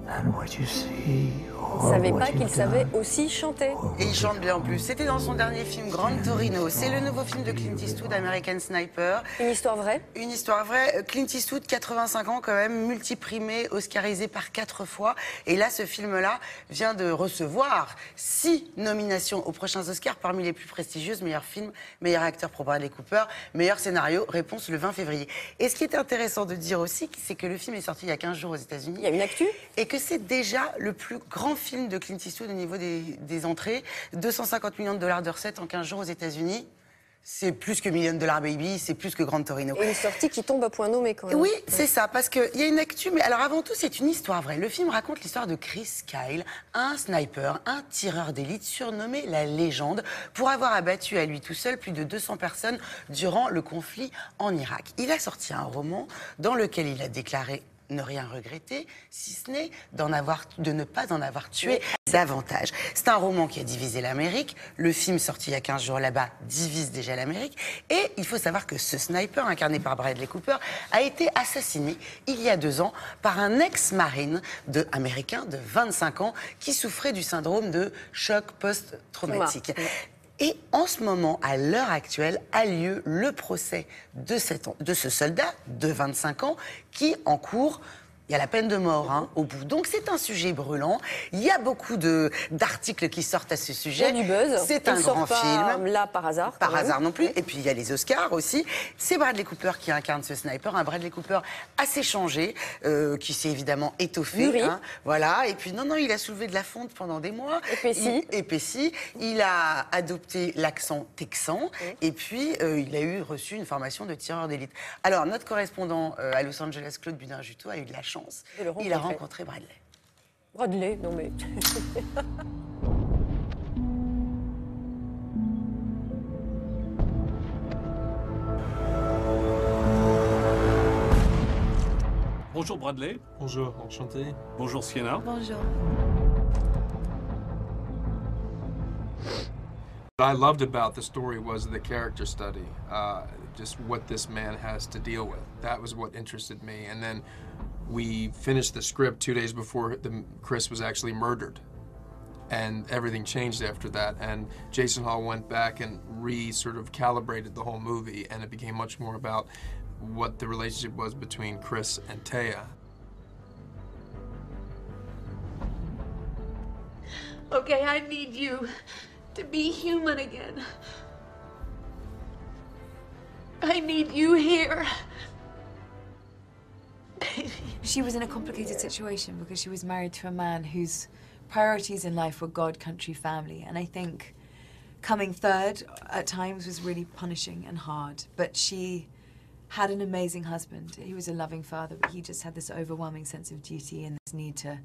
Je ne savais pas qu'il savait aussi chanter. Et il chante bien en plus. C'était dans son dernier film, Grand Torino. C'est le nouveau film de Clint Eastwood, American Sniper. Une histoire vraie? Une histoire vraie. Clint Eastwood, 85 ans quand même, multiprimé, oscarisé par 4 fois. Et là, ce film-là vient de recevoir 6 nominations aux prochains Oscars, parmi les plus prestigieuses: meilleur film, meilleur acteur pour Bradley Cooper, meilleur scénario, réponse le 20 février. Et ce qui est intéressant de dire aussi, c'est que le film est sorti il y a 15 jours aux États-Unis. Il y a une actu? Et que c'est déjà le plus grand film de Clint Eastwood au niveau des entrées. 250 millions de dollars de recettes en 15 jours aux États-Unis. C'est plus que Million Dollar Baby, c'est plus que Grand Torino. Et une sortie qui tombe à point nommé quand même. Oui, c'est ça, parce qu'il y a une actu, mais alors avant tout, c'est une histoire vraie. Le film raconte l'histoire de Chris Kyle, un sniper, un tireur d'élite surnommé la Légende, pour avoir abattu à lui tout seul plus de 200 personnes durant le conflit en Irak. Il a sorti un roman dans lequel il a déclaré ne rien regretter, si ce n'est de ne pas en avoir tué davantage. C'est un roman qui a divisé l'Amérique. Le film sorti il y a 15 jours là-bas divise déjà l'Amérique. Et il faut savoir que ce sniper, incarné par Bradley Cooper, a été assassiné il y a 2 ans par un ex-marine américain de 25 ans qui souffrait du syndrome de choc post-traumatique. Et en ce moment, à l'heure actuelle, a lieu le procès de ce soldat de 25 ans qui encourt. Il y a la peine de mort au bout. Donc c'est un sujet brûlant. Il y a beaucoup d'articles qui sortent à ce sujet. Il y a du buzz. C'est un grand film. Là par hasard. Par hasard non plus. Et puis il y a les Oscars aussi. C'est Bradley Cooper qui incarne ce sniper. Un Bradley Cooper assez changé, qui s'est évidemment étoffé. Voilà. Et puis non, il a soulevé de la fonte pendant des mois. Épaissi. Il a adopté l'accent texan. Et puis il a reçu une formation de tireur d'élite. Alors notre correspondant à Los Angeles, Claude Budin-Juteau, a eu de la chance. Il a rencontré Bradley. Bradley, non mais... Bonjour Bradley. Bonjour, enchanté. Bonjour Sienna. Bonjour. What I loved about the story was the character study, just what this man has to deal with. That was what interested me. And then we finished the script 2 days before Chris was actually murdered. And everything changed after that. And Jason Hall went back and sort of calibrated the whole movie, and it became much more about what the relationship was between Chris and Taya. Okay, I need you to be human again. I need you here. She was in a complicated situation because she was married to a man whose priorities in life were God, country, family. And I think coming third at times was really punishing and hard. But she had an amazing husband. He was a loving father, but he just had this overwhelming sense of duty and this need to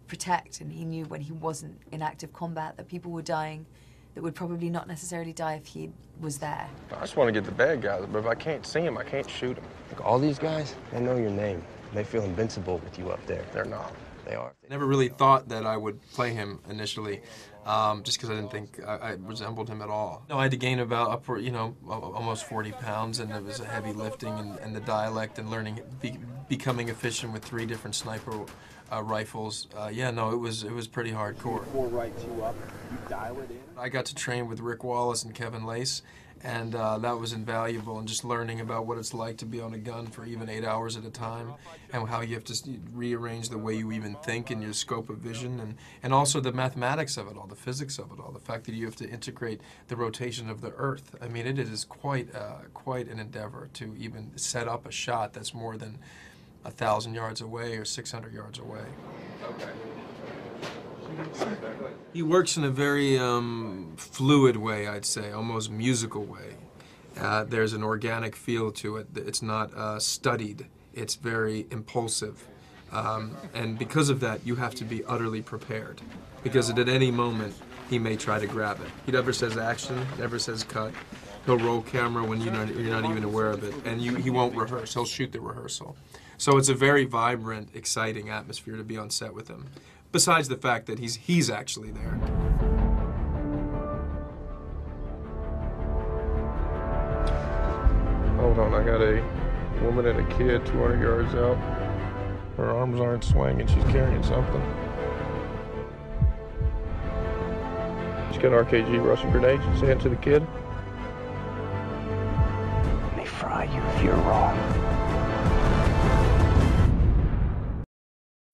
protect. And he knew when he wasn't in active combat that people were dying that would probably not necessarily die if he was there. I just want to get the bad guys, but if I can't see them, I can't shoot them. Like all these guys, they know your name. They feel invincible with you up there. They're not. They are. I never really thought that I would play him initially, just because I didn't think I resembled him at all. No, I had to gain about upward, almost 40 pounds, and it was a heavy lifting, and the dialect and learning, becoming efficient with 3 different sniper rifles. It was pretty hardcore. Four rights you up, you dial it in. I got to train with Rick Wallace and Kevin Lace, and that was invaluable, and just learning about what it's like to be on a gun for even 8 hours at a time, and how you have to rearrange the way you even think in your scope of vision, and also the mathematics of it all, the physics of it all, the fact that you have to integrate the rotation of the Earth. I mean, it is quite an endeavor to even set up a shot that's more than 1,000 yards away or 600 yards away. Okay. He works in a very fluid way, I'd say, almost musical way. There's an organic feel to it. It's not studied. It's very impulsive. And because of that, you have to be utterly prepared. Because at any moment, he may try to grab it. He never says action, never says cut. He'll roll camera when you're not even aware of it. And he won't rehearse. He'll shoot the rehearsal. So it's a very vibrant, exciting atmosphere to be on set with him. Besides the fact that he's actually there. Hold on, I got a woman and a kid 200 yards out. Her arms aren't swinging. She's carrying something. She's got RKG Russian grenades. Say it to the kid. They fry you if you're wrong.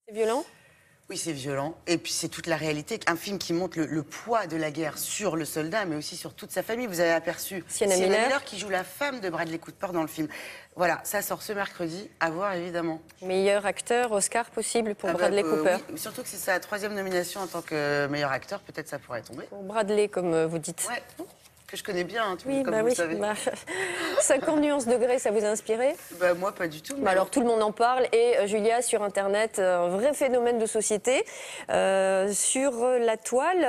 C'est violent? Oui, c'est violent. Et puis c'est toute la réalité. Un film qui montre le poids de la guerre sur le soldat, mais aussi sur toute sa famille. Vous avez aperçu Sienna Miller qui joue la femme de Bradley Cooper dans le film. Voilà, ça sort ce mercredi. À voir, évidemment. Meilleur acteur, Oscar possible pour Bradley Cooper. Oui, surtout que c'est sa 3e nomination en tant que meilleur acteur. Peut-être ça pourrait tomber. Pour Bradley, comme vous dites. Ouais, que je connais bien, hein, Oui, comme bah vous oui. le savez. 50 nuances degrés, ça vous a inspiré? Bah, moi, pas du tout. Mais Bah alors tout le monde en parle et Julia, sur Internet, un vrai phénomène de société. Sur la toile,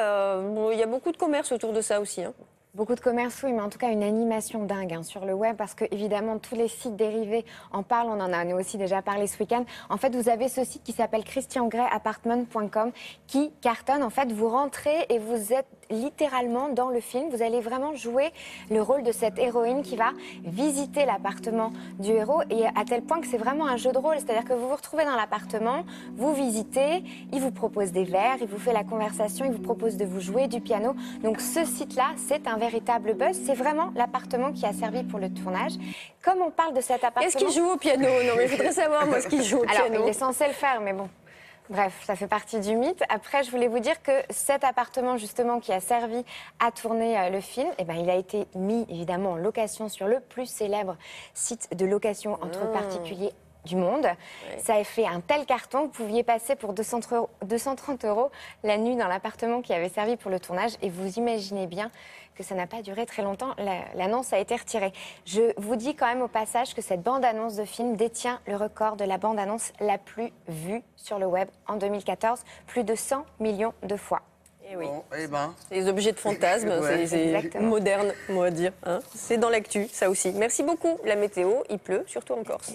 bon, il y a beaucoup de commerce autour de ça aussi. Hein. Beaucoup de commerce, oui, mais en tout cas une animation dingue sur le web parce que évidemment tous les sites dérivés en parlent. On en a nous aussi déjà parlé ce week-end. En fait, vous avez ce site qui s'appelle christiangrayapartment.com qui cartonne. En fait, vous rentrez et vous êtes littéralement dans le film. Vous allez vraiment jouer le rôle de cette héroïne qui va visiter l'appartement du héros et à tel point que c'est vraiment un jeu de rôle. C'est-à-dire que vous vous retrouvez dans l'appartement, vous visitez, il vous propose des verres, il vous fait la conversation, il vous propose de vous jouer du piano. Donc ce site-là, c'est un véritable buzz. C'est vraiment l'appartement qui a servi pour le tournage. Comme on parle de cet appartement... Est-ce qu'il joue au piano? Non, mais je voudrais savoir, moi, ce qu'il joue au piano. Alors, il est censé le faire, mais bon... Bref, ça fait partie du mythe. Après, je voulais vous dire que cet appartement, justement, qui a servi à tourner le film, eh ben, il a été mis, évidemment, en location sur le plus célèbre site de location entre particuliers du monde. Ouais. Ça a fait un tel carton que vous pouviez passer pour 230 € la nuit dans l'appartement qui avait servi pour le tournage. Et vous imaginez bien que ça n'a pas duré très longtemps. L'annonce a été retirée. Je vous dis quand même au passage que cette bande-annonce de film détient le record de la bande-annonce la plus vue sur le web en 2014. Plus de 100 millions de fois. Et oui. Bon, eh ben. C'est des objets de fantasme, Ouais. c'est moderne, on va dire. Hein. C'est dans l'actu, ça aussi. Merci beaucoup. La météo, il pleut, surtout en Corse.